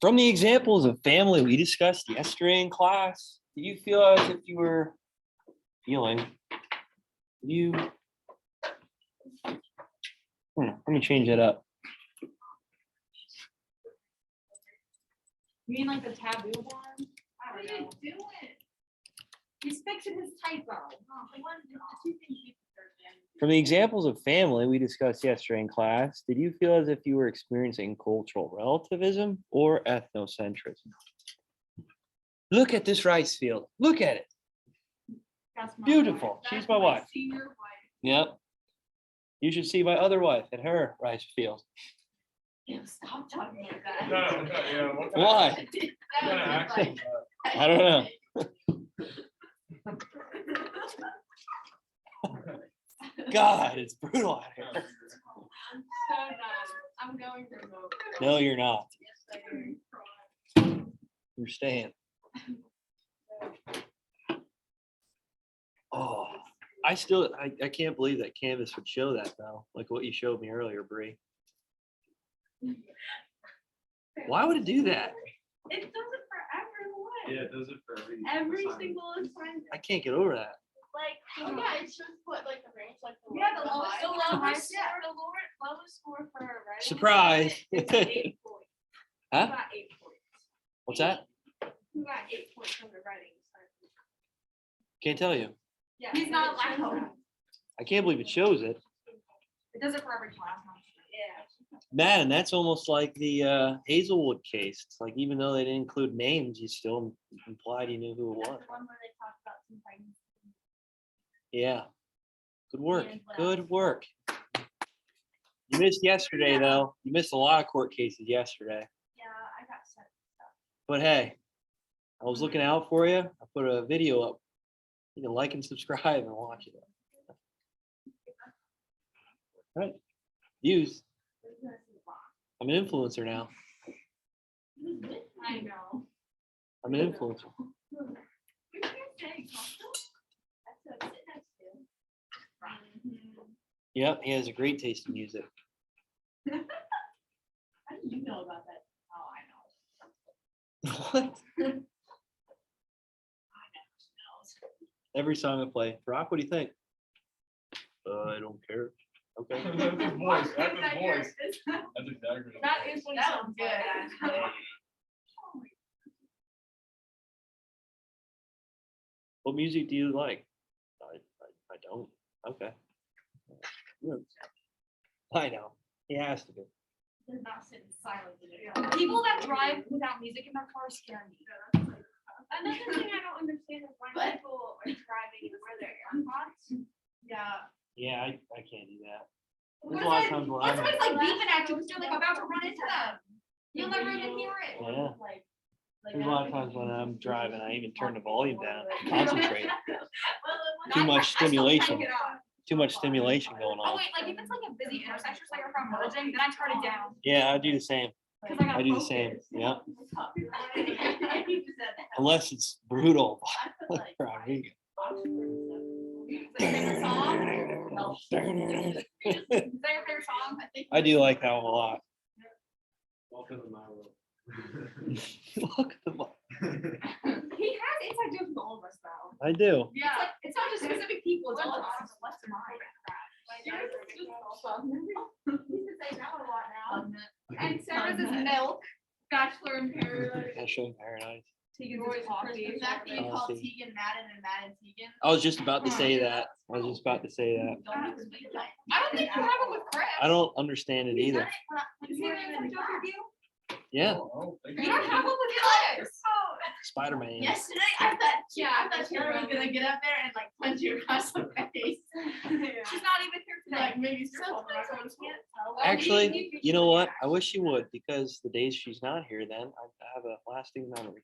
From the examples of family we discussed yesterday in class, do you feel as if you were feeling you? Let me change that up. You mean like the taboo one? What are you doing? He's fixing his typo. The two things you From the examples of family we discussed yesterday in class, did you feel as if you were experiencing cultural relativism or ethnocentrism? Look at this rice field. Look at it. That's my Beautiful. wife. She's my wife. senior wife. Yep. You should see my other wife and her rice field. Ew, stop talking like that. Yeah, what kind of- Why? what kind of accent, I don't know. God, it's brutal out here. I'm so done. I'm going remote. No, you're not. Yes, I am. You're staying. Oh, I can't believe that Canvas would show that though, like what you showed me earlier, Bree. Why would it do that? It does it for everyone. Yeah, it does it for Every assignment. single assignment. I can't get over that. Like, Oh yeah, it's just what like the range, like the Yeah, the lowest, high. the lowest, Yeah. lowest score for a writing Surprise. assignment is 8 points. Who Huh? got 8 points? What's that? Who got 8 points on the writing assignment? Can't tell you. Yeah, He's not allowed. I can't believe it shows it. It does it for every class. Yeah. Man, that's almost like the Hazelwood case. It's like even though they didn't include names, you still implied you knew who it That's was. the one where they talk about some pregnancy. Yeah. Good work. And what Good else? work. You missed yesterday though. You missed a lot of court cases yesterday. Yeah, I got sent stuff. But hey, I was looking out for you. I put a video up. You can like and subscribe and watch it. All right. Views. I'm an influencer now. I know. I'm an influencer. You can't say Costco. That's what I'm sitting next to. Yep, he has a great taste in music. How did you know about that? Oh, I know. What? I know. Every song I play. Rock, what do you think? I don't care. Okay. That's his voice, that's his voice. That's exactly. That is what That sounds was good. good, actually. What music do you like? I don't. Okay. I know. He has to be. They're not sitting silent in it. People that drive without music in their car scare me. Another thing I don't understand is why What? people are driving and wear their AirPods. Yeah. Yeah, I can't do that. What There's a lot of if times when what if I'm. somebody's like beeping at you because you're like about to run into them? You'll never even hear it. Yeah. Like, There's a lot of times when I'm driving, I even turn the volume down, concentrate. Too I- much I still stimulation. take it off. Too much stimulation going Oh on. wait, like if it's like a busy intersection, like if I'm merging, then I turn it down. Yeah, I do the same. 'Cause I gotta I do the focus. same. Yeah. You just said that. Unless it's brutal. I feel like Rodriguez. Is that your favorite song? Is that your favorite song? I do like that one a lot. Welcome to my world. Look at the- He has inside jokes with all of us though. I do. Yeah, it's like, it's not just specific people, it's all of us. What's mine? Yours is just also- You can say that a lot now. And Sarah's is milk, Bachelor in Paradise. I'll show you Paradise. Tegan's is coffee. Is that thing called Honestly. Tegan Madden and Madden Tegan? I was just about to say that. I was just about to say that. Don't explain that. I don't think you have it with Chris. I don't understand it either. Is he an inside joke review? Yeah, Oh, thank You you. don't have one with Chris. Spider-Man. Yesterday, I thought Sarah was gonna get up there and like punch you across the face. She's not even here today. Like maybe it's your fault, Sometimes but I I was can't tell. Actually, you know what? I wish you would, because the days she's not here, then I have a lasting memory.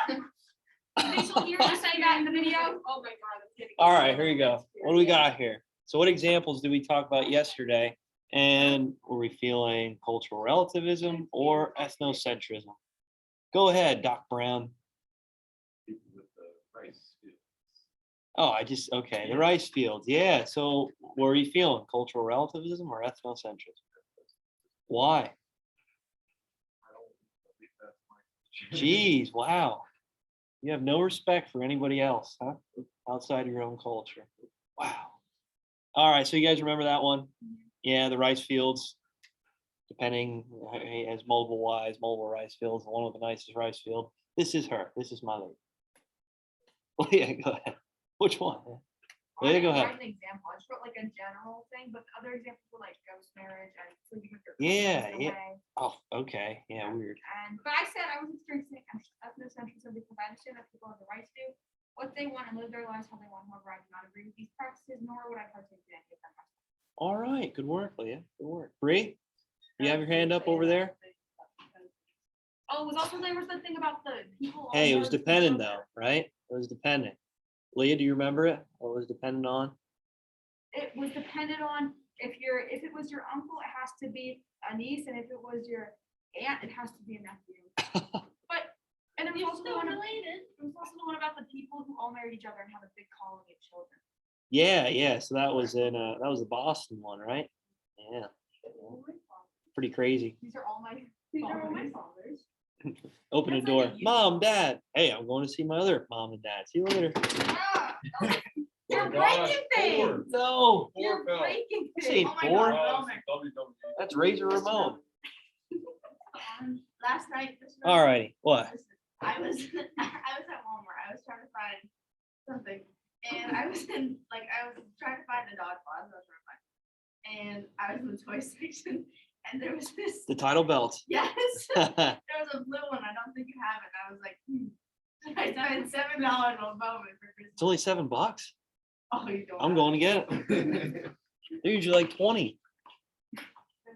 You think she'll hear you say that in the video? Oh my God. that's getting- All right, here you go. What do we got here? So what examples did we talk about yesterday? And were we feeling cultural relativism or ethnocentrism? Go ahead, Doc Brown. People with the rice fields. Oh, okay, the rice fields. Yeah, so what are you feeling? Cultural relativism or ethnocentrism? Why? I don't think that's my. Geez, wow. You have no respect for anybody else, huh? Outside your own culture. Wow. All right, so you guys remember that one? Yeah, the rice fields, depending as mobile rice fields, the one with the nicest rice field. This is her. This is my lady. Oh, yeah, go ahead. Which one? Leah, go ahead. An example. I just wrote like a general thing, but other examples were like ghost marriage and sleeping with your Yeah, cousin yeah. away. Oh, okay. Yeah, weird. But I said I was experiencing ethnocentrism because I understand that people have the right to do what they want and live their lives how they want. However, I do not agree with these practices, nor would I partake in any of them. All right, good work, Leah. Good work. Bree, you have your hand up over there? Oh, it was also there was the thing about the people. Hey, it was almost dependent together. though, right? It was dependent. Leah, do you remember it? What was dependent on? It was dependent on if it was your uncle, it has to be a niece, and if it was your aunt, it has to be a nephew. But and it was also the one related. It was also the one about the people who all married each other and have a big colony of children. Yeah, yeah. So that was in that was the Boston one, right? Yeah. Pretty crazy. These are all my fathers. Open the That's like door. a Mom, Dad. Hey, I'm going to see my other mom and dad. See you later. Ah, You're Oh, gosh, breaking things. No, You're Fell. breaking This things. ain't Oh my four. God, WWE. that's Razor Ramon. Last night. All righty. What? I was at Walmart. I was trying to find something, and I was trying to find a dog paw. And I was in the toy section, and there was this. The title belt. Yes, there was a blue one. I don't think you have it. And I was like, I spent $7 on Bowman for Christmas. It's only $7. Oh, you don't. I'm going to get it. They're usually like 20. It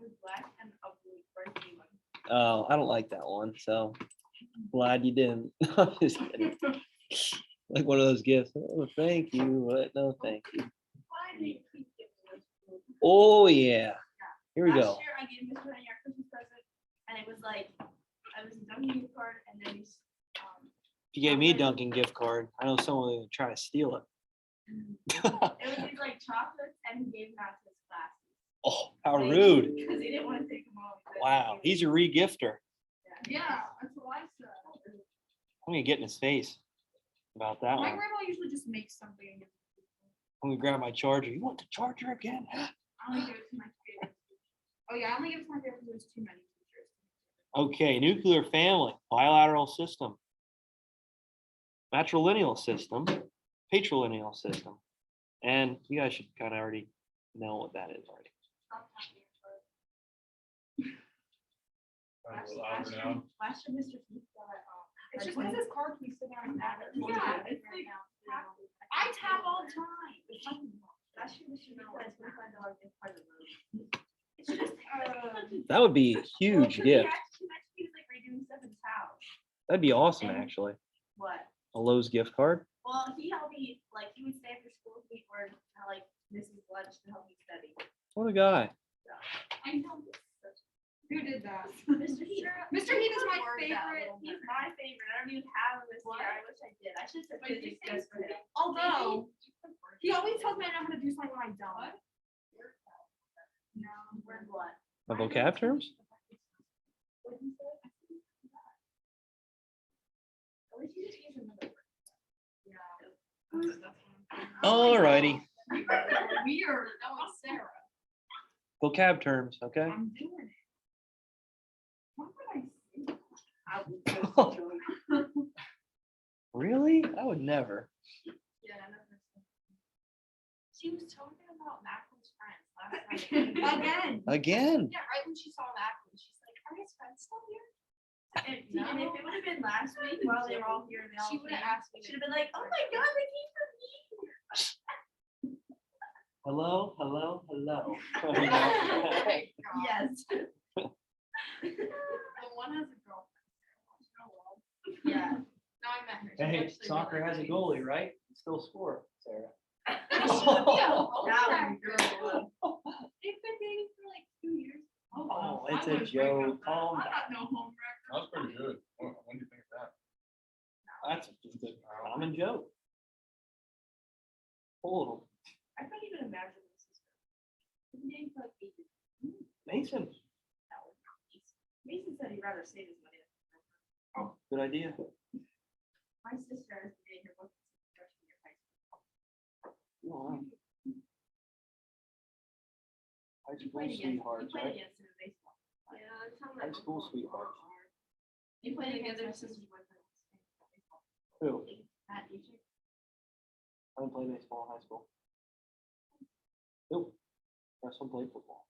was black and a blue birthday one. Oh, I don't like that one. So glad you didn't. I'm just kidding. Like one of those gifts. Oh, thank you, but no, thank you. Why do you keep giving us food? Oh yeah. Here we go. Last year I gave Mr. Henry our Christmas present, and it was like I was a Dunkin' gift card, and then he's If you gave me a Dunkin' gift card, I know someone would try to steal it. it was these like chocolates, and he gave them out to his classes. Oh, how rude. Because he didn't want to take them home. Wow, he's your re-gifter. Yeah, that's what I said. I'm gonna get in his face about that My one. grandma usually just makes something and gives it to people. I'm gonna grab my charger. You want the charger again? I only give it to my favorite teacher. Oh yeah, I only give it to my favorite because there's too many teachers. Okay, nuclear family, bilateral system, matrilineal system, patrilineal system. And you guys should kind of already know what that is already. Last year, Mr. Keith got it's just because his car keeps sitting on that. Yeah, it's like I tap all the time. It's something wrong. Last year, Mr. Keith got a $25 gift card. It's just That would be a huge gift. He was like redoing stuff in his house. That'd be awesome, actually. What? A Lowe's gift card. Well, he helped me, like, he would stay after school with me or like miss his lunch to help me study. What a guy. I know. Who did that? Mr. Heath. Mr. Heath is my favorite. He's my favorite. I don't even have him this year. I wish I did. I should have physics just for him. Although he always tells me I know how to do something when I don't. No, we're what? The vocab terms? All righty. We are going Sarah. Vocab terms, okay? I'm doing it. What would I say? Really? I would never. Yeah, she was talking about Macklin's friends last night. Again. Again? Yeah, right when she saw Macklin, she's like, "Are his friends still here?" And if it would have been last week while they were all here, and they all she would have asked me. She'd have been like, "Oh my God, they came from me." Hello, hello, hello. Yes. The one has a girlfriend. Yeah. No, I met her. She's Hey, actually soccer really has a nice. goalie, right? Still score, Sarah. That one girl. They've been dating for like 2 years. Oh, it's a joke. Calm I down. got no home record. That was pretty good. When do you think of that? That's just a common joke. Hold I can't even imagine this is. Been dating for like 8 years. on. Mason. rather save his money. Oh, good idea. My sister has made her book freshman year of high school. Wow. High You school played against, sweethearts, you played right? against him in baseball. Yeah, that's how High school sweethearts. You played against my sister's boyfriend. Who? At DJ. I didn't play baseball in high school. Nope. My son played football.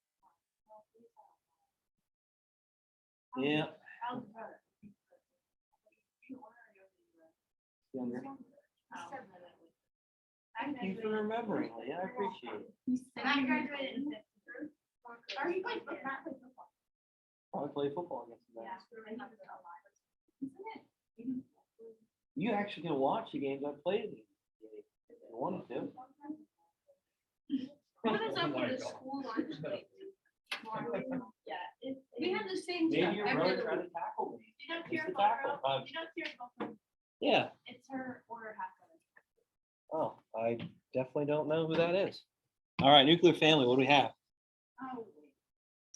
Yeah, How's the brother? younger. Oh. Thank you for remembering, Leah. I appreciate it. And I graduated in fifth. Or you played football, not played football. Oh, I played football against the Yeah. guys. Isn't it? You actually can watch the games I played in. If you wanted to. What is Oh up my with the God. school lunch? Yeah. We had the same Maybe stuff your every brother other tried week. to tackle me. You don't Missed hear the about tackle. her. You don't hear about her. Yeah. It's her order half of it. Oh, I definitely don't know who that is. All right, nuclear family. What do we have? Oh,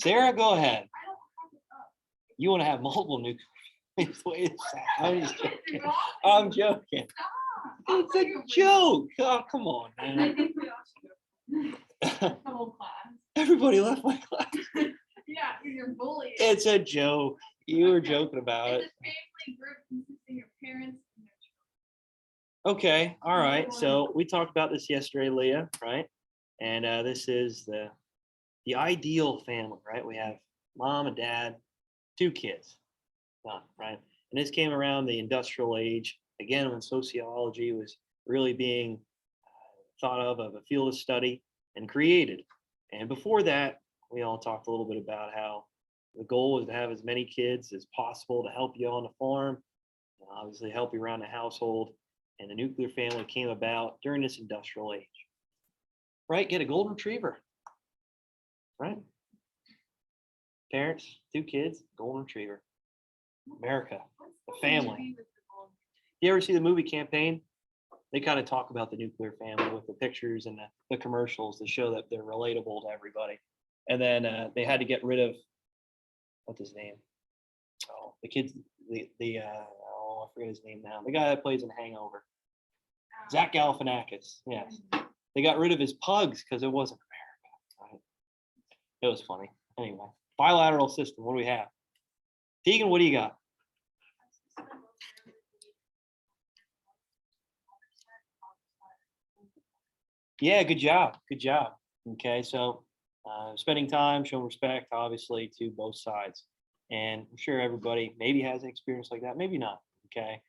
Sarah, go ahead. I don't have it up. You want to have multiple nuclear families? Wait a second. I'm just joking. Stop. I'm joking. I'll It's tell a you when- joke. Oh, come on, I man. think we all should go. The whole class. Everybody left my class. Yeah, you're bullying. It's a joke. You were joking about it. It's a family group consisting of parents and their children. Okay, all right. So we talked about this yesterday, Leah, right? And this is the ideal family, right? We have mom and dad, 2 kids, done, right? And this came around the industrial age, again, when sociology was really being thought of a field of study and created. And before that, we all talked a little bit about how the goal was to have as many kids as possible to help you on the farm, and obviously help you around the household. And the nuclear family came about during this industrial age. Right? Get a golden retriever. Right? Parents, 2 kids, golden retriever. America, the family. You ever see the movie Campaign? They kind of talk about the nuclear family with the pictures and the commercials to show that they're relatable to everybody. And then they had to get rid of, what's his name? Oh, the kids, I forget his name now. The guy that plays in Hangover. Zach Galifianakis, yes. They got rid of his pugs because it wasn't America. Right? It was funny. Anyway, bilateral system. What do we have? Tegan, what do you got? Yeah, good job. Good job. Okay, so spending time, showing respect, obviously, to both sides. And I'm sure everybody maybe has an experience like that, maybe not. Okay,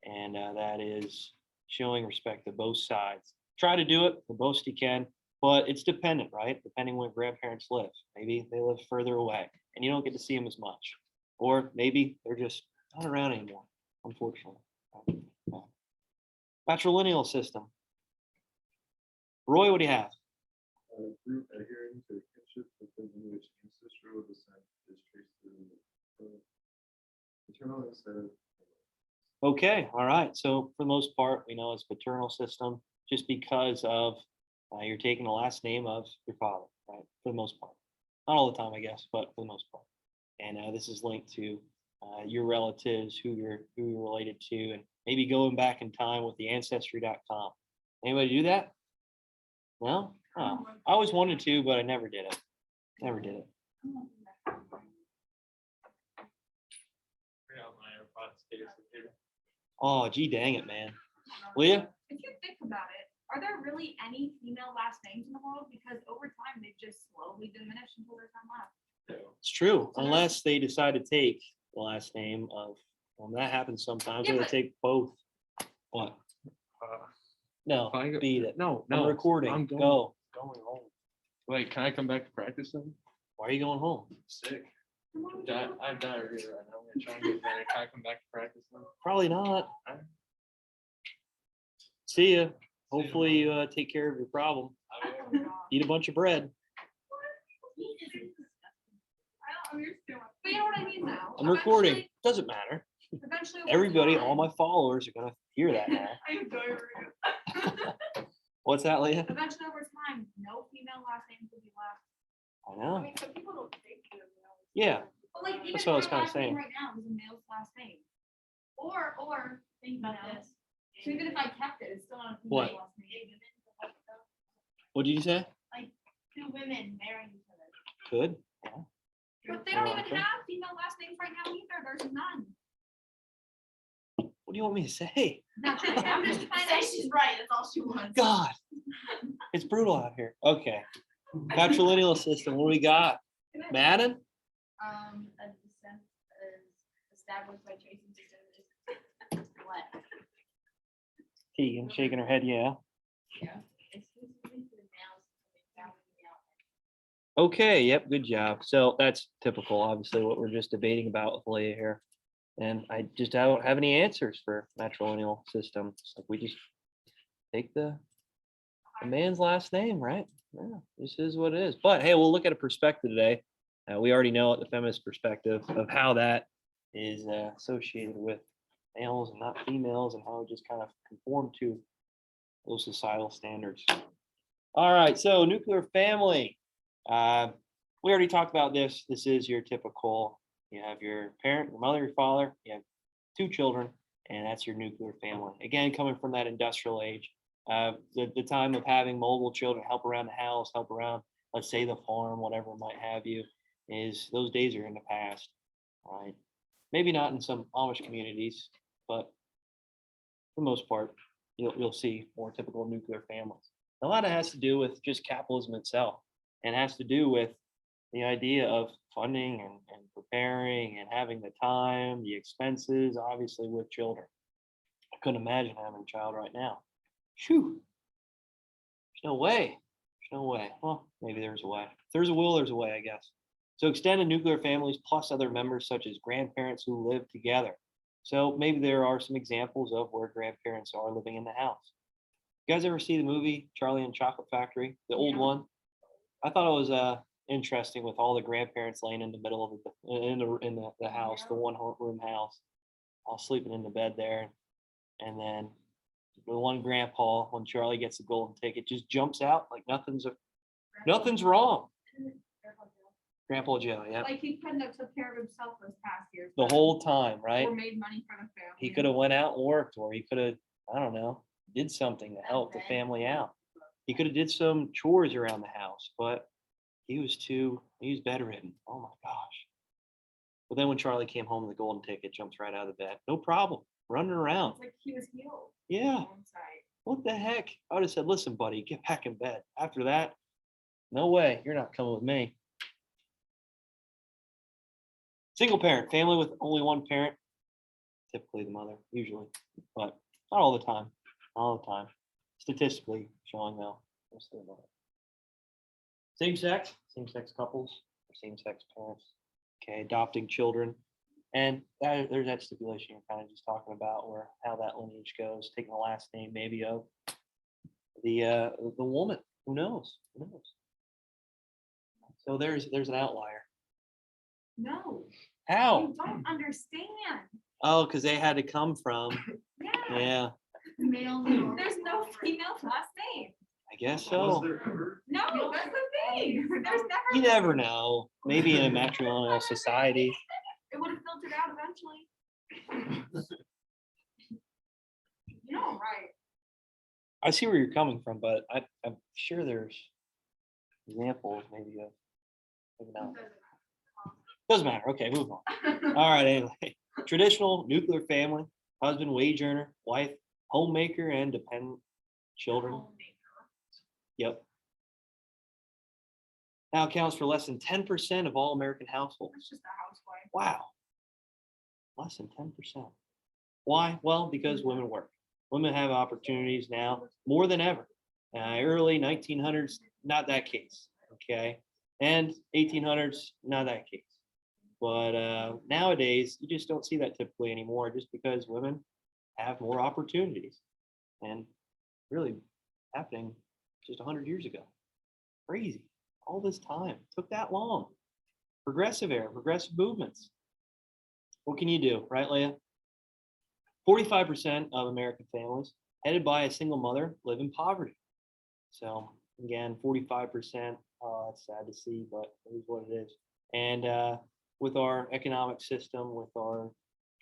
and that is showing respect to both sides. Try to do it the most you can, but it's dependent, right? Depending where grandparents live. Maybe they live further away and you don't get to see them as much. Or maybe they're just not around anymore, unfortunately. Yeah. Patrilineal system. Roy, what do you have? Group adhering to the kinship system in which ancestral descent is traced to maternal instead of. Okay, all right. So for the most part, we know it's paternal system just because of you're taking the last name of your father, right? For the most part. Not all the time, I guess, but for the most part. And this is linked to your relatives, who you're related to, and maybe going back in time with the ancestry.com. Anybody do that? No? Oh, I always wanted to, but I never did it. Never did it. Oh, gee, dang it, man. Leah? If you think about it, are there really any female last names in the world? Because over time, they've just slowly diminished until there's none left. It's true, unless they decide to take the last name of, well, that happens sometimes, Yeah, or they but- take both. What? No, Fine, go- beat it. No, I'm recording. I'm going, Go. going home. Wait, can I come back to practice then? Why are you going home? Sick. I have diarrhea right now. I'm gonna try and get better. Can I come back to practice then? Probably not. Alright. See ya. Hopefully you take care of your problem. Eat a bunch of bread. I don't understand. But you know what I mean now. I'm recording. Doesn't matter. Eventually, Everybody, all my followers are gonna hear that now. I have diarrhea. What's that, Leah? Eventually, over time, no female last names will be left. I know. some people don't take them. Yeah. But like, even That's if what I was my kinda last name saying. right now is a male's last name. Or think about No. this. So even if I kept it, it's still not a What? female last name. What did you say? Two women marrying each other. Could. But they don't Yeah, even okay. have female last names right now either. There's none. What do you want me to say? Nothing. I'm just trying Say to. she's right, that's all she wants. God, it's brutal out here. Okay. Patrilineal system, what do we got? Madden? A descent is established by tracing descendants. What? Tegan shaking her head, yeah. Exclusively to the males coming down from the outside. Okay, yep, good job. So that's typical, obviously, what we're just debating about with Leah here. And I don't have any answers for matrilineal system. It's like we just take the man's last name, right? Yeah, this is what it is. But hey, we'll look at a perspective today. We already know the feminist perspective of how that is associated with males and not females, and how it just kind of conform to those societal standards. All right, so nuclear family. We already talked about this. This is your typical, you have your parent, your mother, your father, you have 2 children, and that's your nuclear family. Again, coming from that industrial age, the time of having mobile children, help around the house, help around, let's say the farm, whatever it might have you, is those days are in the past, right? Maybe not in some Amish communities, but for the most part, you'll see more typical nuclear families. A lot of it has to do with just capitalism itself, and has to do with the idea of funding and preparing and having the time, the expenses, obviously with children. I couldn't imagine having a child right now. Phew. There's no way. There's no way. Well, maybe there's a way. If there's a will, there's a way, I guess. So extended nuclear families plus other members such as grandparents who live together. So maybe there are some examples of where grandparents are living in the house. You guys ever see the movie Charlie and the Chocolate Factory, the old Yeah. one? I thought it was interesting with all the grandparents laying in the middle of the house, the room house, all sleeping in the bed there, and then the one grandpa, when Charlie gets the golden ticket, just jumps out like nothing's wrong. Grandpa Joe, yeah, Like he couldn't have took care of himself those past years. the but- whole time, right? Or made money for the family. He could have went out and worked, or he could have, I don't know, did something to help the family out. He could have did some chores around the house, but he was bedridden. Oh my gosh. But then when Charlie came home, the golden ticket jumps right out of the bed. No problem. Running around. It's like he was healed. Yeah. on site. What the heck? I would have said, listen, buddy, get back in bed. After that, no way. You're not coming with me. Single parent, family with only one parent, typically the mother, usually, but not all the time. Not all the time. Statistically showing though, mostly the mother. Same sex couples, or same sex parents. Okay, adopting children. And there's that stipulation you're kind of just talking about, where how that lineage goes, taking the last name maybe of the woman. Who knows? Who knows? So there's an outlier. No, How? you don't understand. Oh, because they had to come from. Yeah. Yeah, Male. There's no female last name. I guess Was so. there ever? No, that's the thing. There's never. You never know. Maybe in a matrimonial society. It would have filtered out eventually. You know, I'm right. I see where you're coming from, but I'm sure there's examples maybe of. Maybe not. Doesn't matter. Okay, move on. All right, anyway. Traditional nuclear family, husband, wage earner, wife, homemaker, and dependent children. Yep. Now accounts for less than 10% of all American households. It's just a housewife. Wow. Less than 10%. Why? Well, because women work. Women have opportunities now more than ever. Early 1900s, not that case. Okay. And 1800s, not that case. But nowadays, you just don't see that typically anymore, just because women have more opportunities. And really happening just 100 years ago. Crazy. All this time. Took that long. Progressive era, progressive movements. What can you do, right, Leah? 45% of American families headed by a single mother live in poverty. So again, 45%, it's sad to see, but it is what it is. And with our economic system, with our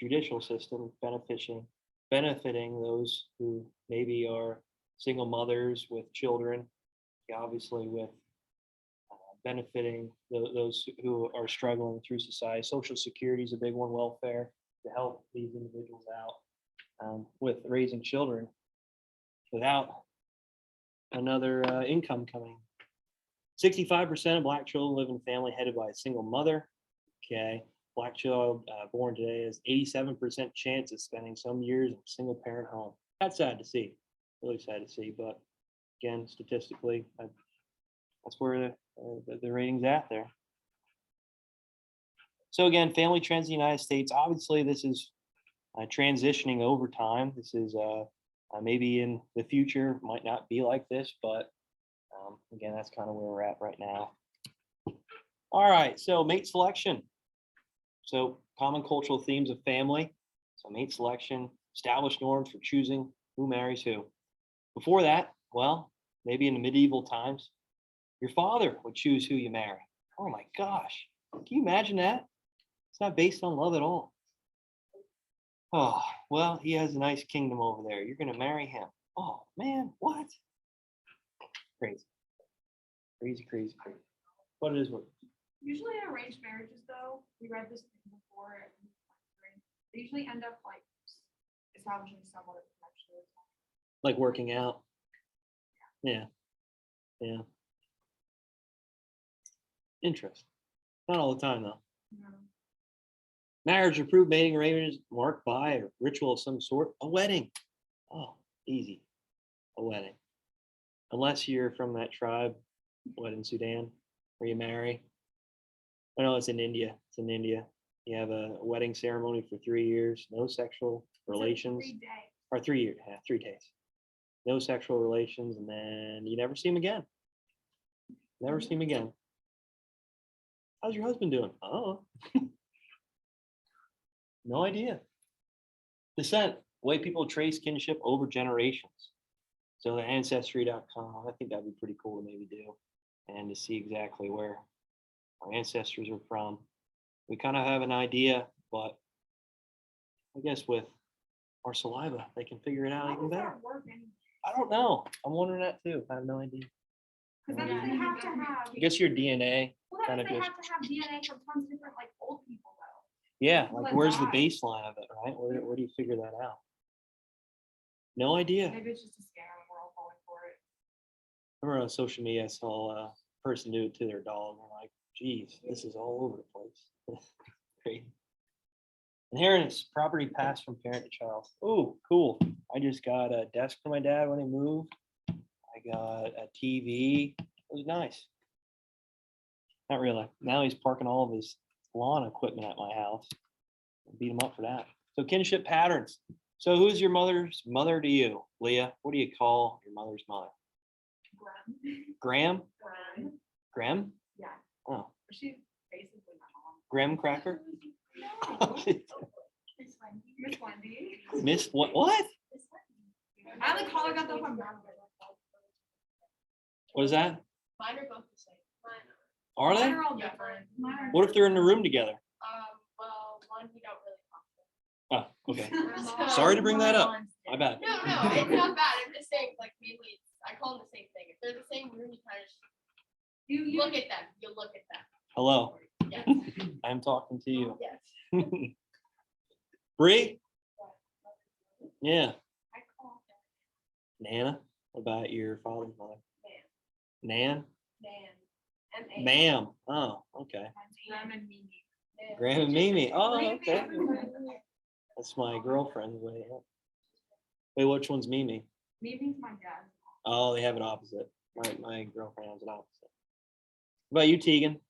judicial system, benefiting those who maybe are single mothers with children, obviously with benefiting those who are struggling through society. Social Security is a big one, welfare, to help these individuals out with raising children without another income coming. 65% of Black children live in a family headed by a single mother. Okay, Black child born today has 87% chance of spending some years in a single parent home. That's sad to see, really sad to see. But again, statistically, that's where the rating's at there. So again, family trends in the United States. Obviously, this is transitioning over time. This is maybe in the future might not be like this, but again, that's kind of where we're at right now. All right, so mate selection. So common cultural themes of family. So mate selection, established norms for choosing who marries who. Before that, well, maybe in the medieval times, your father would choose who you marry. Oh my gosh, can you imagine that? It's not based on love at all. Oh, well, he has a nice kingdom over there. You're going to marry him. Oh man, what? Crazy. Crazy, crazy, crazy. But it is what. Usually arranged marriages, though, we read this thing before, they usually end up like establishing somewhat of a connection. Like working out. Yeah. Yeah. Interesting. Not all the time, though. No. Marriage approved mating arrangements marked by a ritual of some sort. A wedding. Oh, easy. A wedding. Unless you're from that tribe, what, in Sudan, where you marry. I know it's in India. It's in India. You have a wedding ceremony for 3 years, no sexual relations. 3 days. Or 3 years, yeah, 3 days. No sexual relations, and then you never see him again. Never see him again. How's your husband doing? Oh, no idea. Descent, the way people trace kinship over generations. So the ancestry.com, I think that'd be pretty cool to maybe do, and to see exactly where our ancestors are from. We kind of have an idea, but I guess with our saliva, they can figure it out How even does better. that work anyway? I don't know. I'm wondering that too. I have no idea. Because then they have to have. I guess your DNA Well, that kind means of they just, have to have DNA from tons of different like old people though. yeah, Well, like then where's the why? baseline of it, right? Where do you figure that out? No idea. Maybe it's just a scam and we're all falling for it. I remember on social media, I saw a person do it to their dog. And I'm like, geez, this is all over the place. Great. Inheritance, property passed from parent to child. Oh, cool. I just got a desk for my dad when he moved. I got a TV. It was nice. Not really. Now he's parking all of his lawn equipment at my house. Beat him up for that. So kinship patterns. So who's your mother's mother to you, Leah? What do you call your mother's mother? Graham? Graham. Graham? Yeah. Oh, She's basically my mom. graham cracker? No. Miss Wendy. Miss what? What? I only call her that though if I'm not. What is that? Mine are both the same. Are Mine they? are all different. Mine are What if they're in the room together? Well, one we don't really talk Oh, okay. to. Sorry to bring that up. My bad. No, it's not bad. I'm just saying, like, mainly, I call them the same thing. If they're the same room, you kind of just You look at them. You look at them. Hello, Yes. I'm talking to you. Yes. Bree? Yeah. I call Nana? What about your father's mother? Nan? Dan. M-A. Ma'am. Oh, okay. Graham and Mimi. Graham and Mimi. Oh, Maybe okay. everybody- That's my girlfriend's way. Wait, which one's Mimi? Mimi's my dad. Oh, they have it opposite. My girlfriend has it opposite. What about you, Tegan?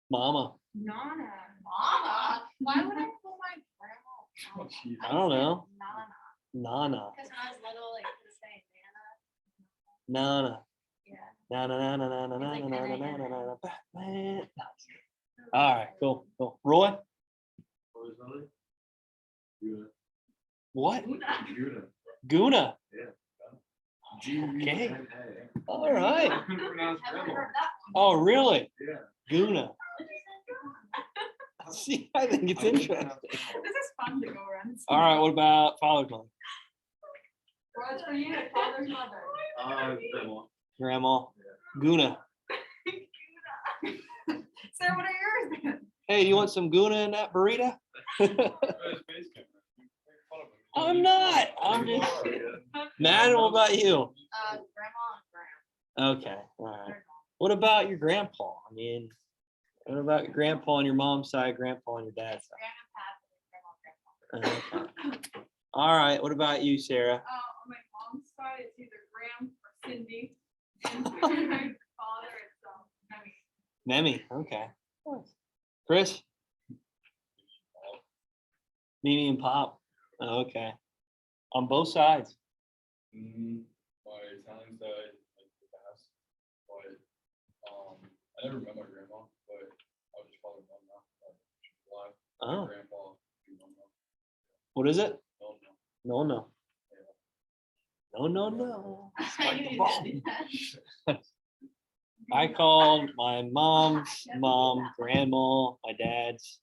Mama. Nana. Mama, why would I call my grandma? I don't know. Nana. Nana. Because when I was little, like, the same Nana. Yeah. Nana, nana, nana, It's like nana, nana, Nana. nana, nana, Batman. All right, cool, cool. Roy? What was another? Guna. What? Guna. Guna? Yeah. Okay. G-U-N-A. All right. I couldn't pronounce Haven't grandma. heard that one. Oh, really? Yeah. Guna. What'd you say? See, I think it's I couldn't interesting. pronounce it. This is fun to go around. All right, what about father's mother? Words for you, father's mother. Grandma. Grandma. Guna. Sarah, what are yours then? Hey, do you want some guna in that burrito? I'm not. I'm just. Madden, what about you? Grandma and grandma. Okay, all right. What about your grandpa? I mean, what about your grandpa on your mom's side, grandpa on your dad's side? Grandma, grandma. Okay. All right, what about you, Sarah? On my mom's side, it's either Graham or Cindy. And my father, it's Memmy. Memmy, okay. Chris? Mimi and Pop. Oh, okay. On both sides. My Italian side, like the past, but I never met my grandma, but I was just calling mom now. She's alive. Oh, My grandpa, no, what is it? no, no. No, no. No, no, no. Spike the You ball. did that. I called my mom's mom, grandma, my dad's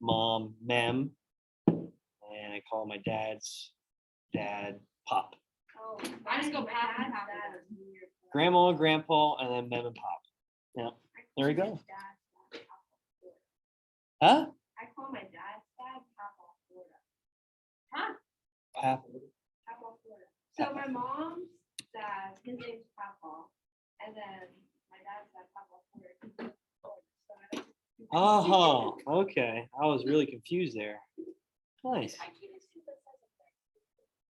mom, Mem, and I call my dad's dad, Pop. Oh, I just go pap and pap. Grandma, grandpa, and then Mem and Pop. Yeah, there we go. Huh? I call my dad's dad Papa, Florida. Huh? Pap. Papa, Florida. So my mom's dad, his name's Papa, and then my dad's dad, Papa, Florida. So I don't- Oh, okay. I was really confused there. Nice.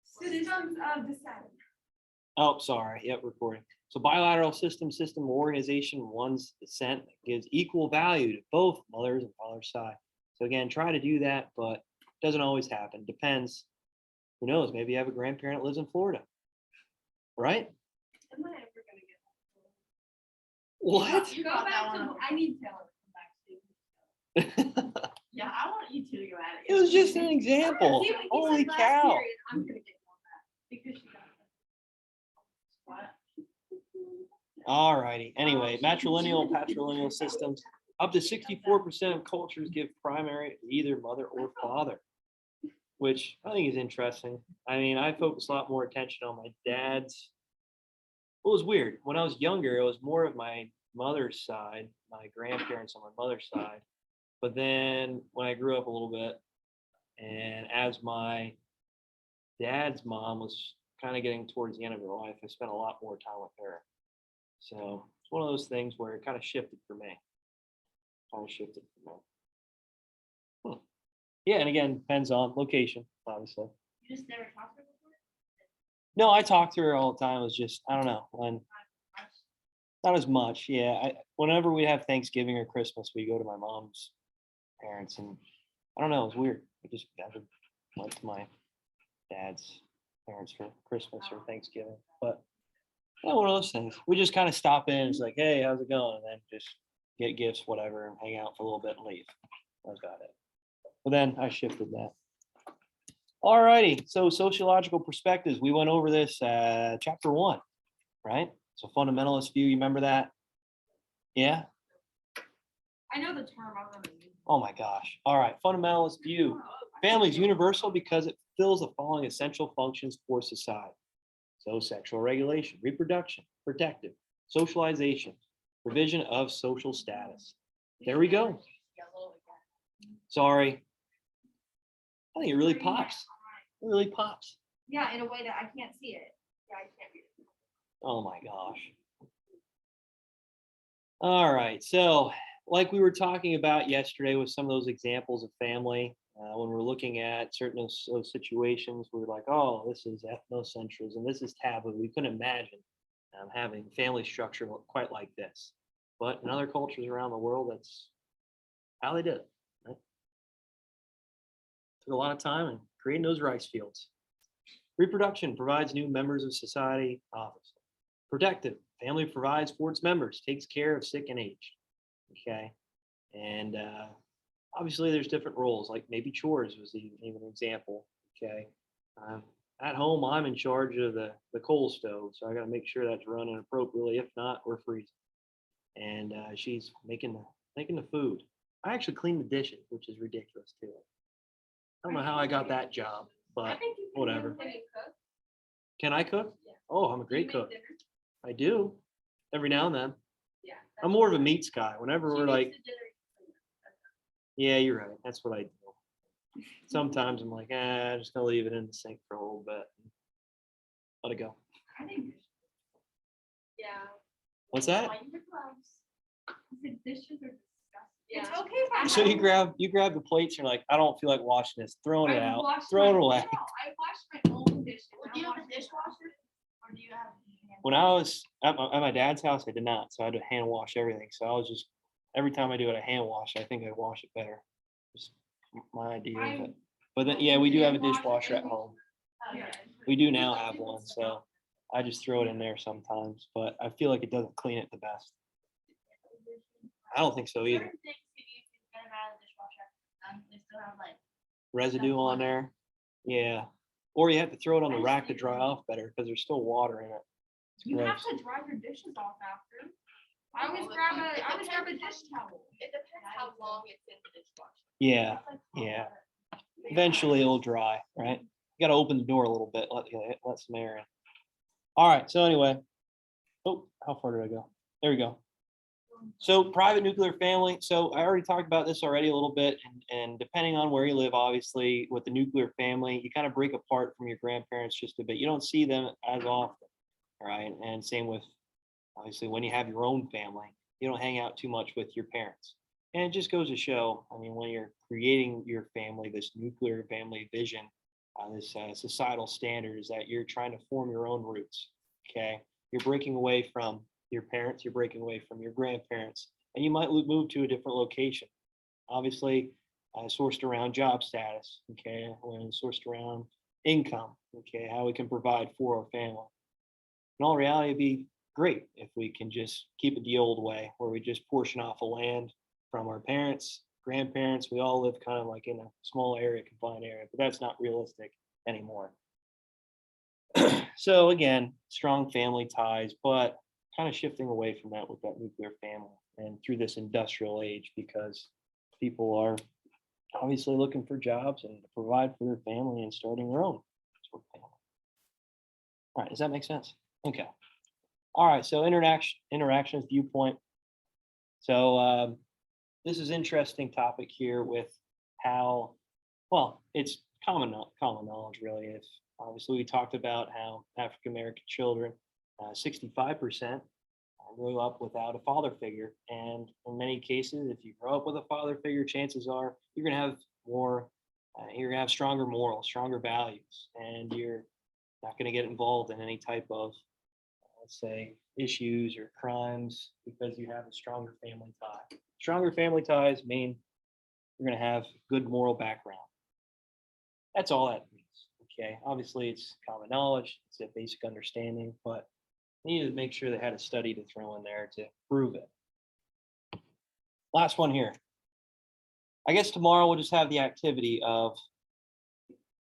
Systems of descent. Oh, sorry. Yep, recording. So bilateral system of organization, one's descent that gives equal value to both mothers and father's side. So again, try to do that, but it doesn't always happen. Depends. Who knows? Maybe you have a grandparent that lives in Florida, right? Am I ever gonna get that? What? Go got that back one to, on I need Taylor to come back to. Yeah, I want you two to go at it. It was just an example. See what he said Holy last cow. period, I'm gonna get more of that because she got it. What? All righty. Anyway, matrilineal, patrilineal systems. Up to 64% of cultures give primary to either mother or father, which I think is interesting. I mean, I focus a lot more attention on my dad's. Well, it was weird. When I was younger, it was more of my mother's side, my grandparents on my mother's side. But then when I grew up a little bit, and as my dad's mom was kind of getting towards the end of her life, I spent a lot more time with her. So it's one of those things where it kind of shifted for me. Yeah, and again, depends on location, obviously. You just never talked to her before? No, I talk to her all the time. It's just, I don't know, when not as much. Yeah, whenever we have Thanksgiving or Christmas, we go to my mom's parents, and I don't know, it's weird. I just never went to my dad's parents for Christmas or Thanksgiving. But yeah, one of those things. We just kind of stop in. It's like, hey, how's it going? And then just get gifts, whatever, and hang out for a little bit and leave. That's about it. But then I shifted that. All righty. So sociological perspectives. We went over this chapter 1, right? So fundamentalist view. You remember that? Yeah. I know the term, I'm gonna use. Oh my gosh. All right. Fundamentalist view. Family is universal because it fulfills the following essential functions for society. So sexual regulation, reproduction, protective, socialization, provision of social status. There we go. Sorry. I think it really pops. It really pops. Yeah, in a way that I can't see it. Yeah, I can't read it. Oh my gosh. All right. So like we were talking about yesterday with some of those examples of family, when we're looking at certain of those situations, we're like, oh, this is ethnocentrism. This is taboo. We couldn't imagine having family structure look quite like this. But in other cultures around the world, that's how they did it. Right? Took a lot of time in creating those rice fields. Reproduction provides new members of society, obviously. Protective, family provides for its members, takes care of sick and aged. Okay. And obviously there's different roles, like maybe chores was even an example. Okay. at home, I'm in charge of the coal stove, so I got to make sure that's running appropriately. If not, we're freezing. And she's making the food. I actually clean the dishes, which is ridiculous too. I don't know how I got that job, I but think you can whatever. do it. Cook. Can I cook? Yeah. Oh, I'm a Do you great make cook. dinner? I do every now and then. Yeah. I'm more of a meats guy. Whenever She we're makes like, the dinner, you clean it. yeah, you're right. That's what I do. Sometimes I'm like, I'm just gonna leave it in the sink for a little bit. Let it go. I think. Yeah. What's that? Why you wear gloves? The dishes are disgusting. It's Yeah. okay if I. So you grab the plates. You're like, I don't feel like washing this. Throwing it I out. wash Throw it my- away. No, I wash my own dishes. Well, I do you don't have a wash dishwasher? Or do you have? When I was at my dad's house, I did not. So I had to hand wash everything. So I was just every time I do it, I hand wash. I think I wash it better. Just my idea of it. But then, yeah, we do have a dishwasher at home. Oh, yeah. We do now have one, so I just throw it in there sometimes. But I feel like it doesn't clean it the best. I don't think so either. Certain things you can get them out of the dishwasher. They still have like. Residue on there, yeah. Or you have to throw it on the rack to dry off better because there's still water in it. It's You have gross. to dry your dishes off after. I always grab a dish towel. It depends how long it's in the dishwasher. Yeah, It's like hot yeah. water. Eventually it'll dry, right? You gotta open the door a little bit, let some air in. All right, so anyway. Oh, how far did I go? There we go. So private nuclear family. So I already talked about this already a little bit, and depending on where you live, obviously with the nuclear family, you kind of break apart from your grandparents just a bit. You don't see them as often, right? And same with obviously when you have your own family, you don't hang out too much with your parents. And it just goes to show, I mean, when you're creating your family, this nuclear family vision, this societal standard is that you're trying to form your own roots. Okay, you're breaking away from your parents, you're breaking away from your grandparents, and you might move to a different location. Obviously, sourced around job status, okay, when sourced around income, okay, how we can provide for our family. In all reality, it'd be great if we can just keep it the old way, where we just portion off a land from our parents, grandparents. We all live kind of like in a small area, confined area, but that's not realistic anymore. So again, strong family ties, but kind of shifting away from that with that nuclear family and through this industrial age, because people are obviously looking for jobs and to provide for their family and starting their own sort of family. All right, does that make sense? Okay. All right, so interactions, viewpoint. So this is interesting topic here with how, well, it's common knowledge really. If obviously we talked about how African American children, 65% grew up without a father figure, and in many cases, if you grow up with a father figure, chances are you're going to have more, you're going to have stronger morals, stronger values, and you're not going to get involved in any type of, let's say, issues or crimes because you have a stronger family tie. Stronger family ties mean you're going to have good moral background. That's all that means. Okay, obviously it's common knowledge, it's a basic understanding, but I needed to make sure they had a study to throw in there to prove it. Last one here. I guess tomorrow we'll just have the activity of,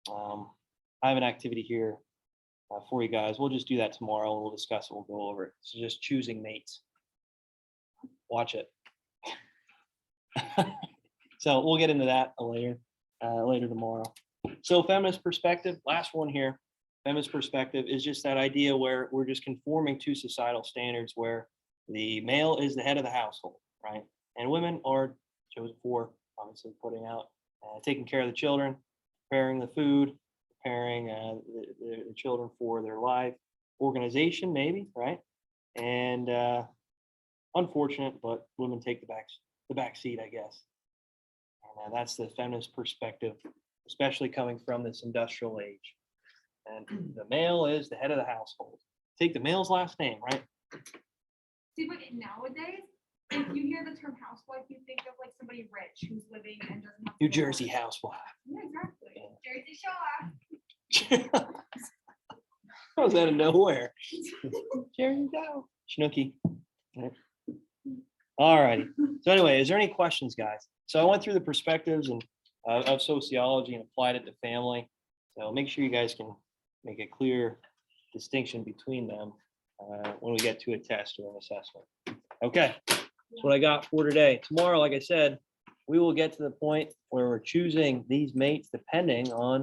I have an activity here for you guys. We'll just do that tomorrow and we'll discuss it. We'll go over it. So just choosing mates. Watch it. So we'll get into that later tomorrow. So feminist perspective, last one here. Feminist perspective is just that idea where we're just conforming to societal standards where the male is the head of the household, right? And women are chosen for obviously putting out, taking care of the children, preparing the food, preparing the children for their life, organization maybe, right? And unfortunate, but women take the back seat, I guess. And that's the feminist perspective, especially coming from this industrial age. And the male is the head of the household. Take the male's last name, right? See, but nowadays, if you hear the term housewife, you think of like somebody rich who's living and doesn't have to New work. Jersey housewife. Yeah, exactly. Yeah. Jersey Shore. I was out of nowhere. Jersey Shore. Schnooky. All righty. So anyway, is there any questions, guys? So I went through the perspectives and of sociology and applied it to family. So make sure you guys can make a clear distinction between them when we get to a test or an assessment. Okay, that's what I got for today. Tomorrow, like I said, we will get to the point where we're choosing these mates depending on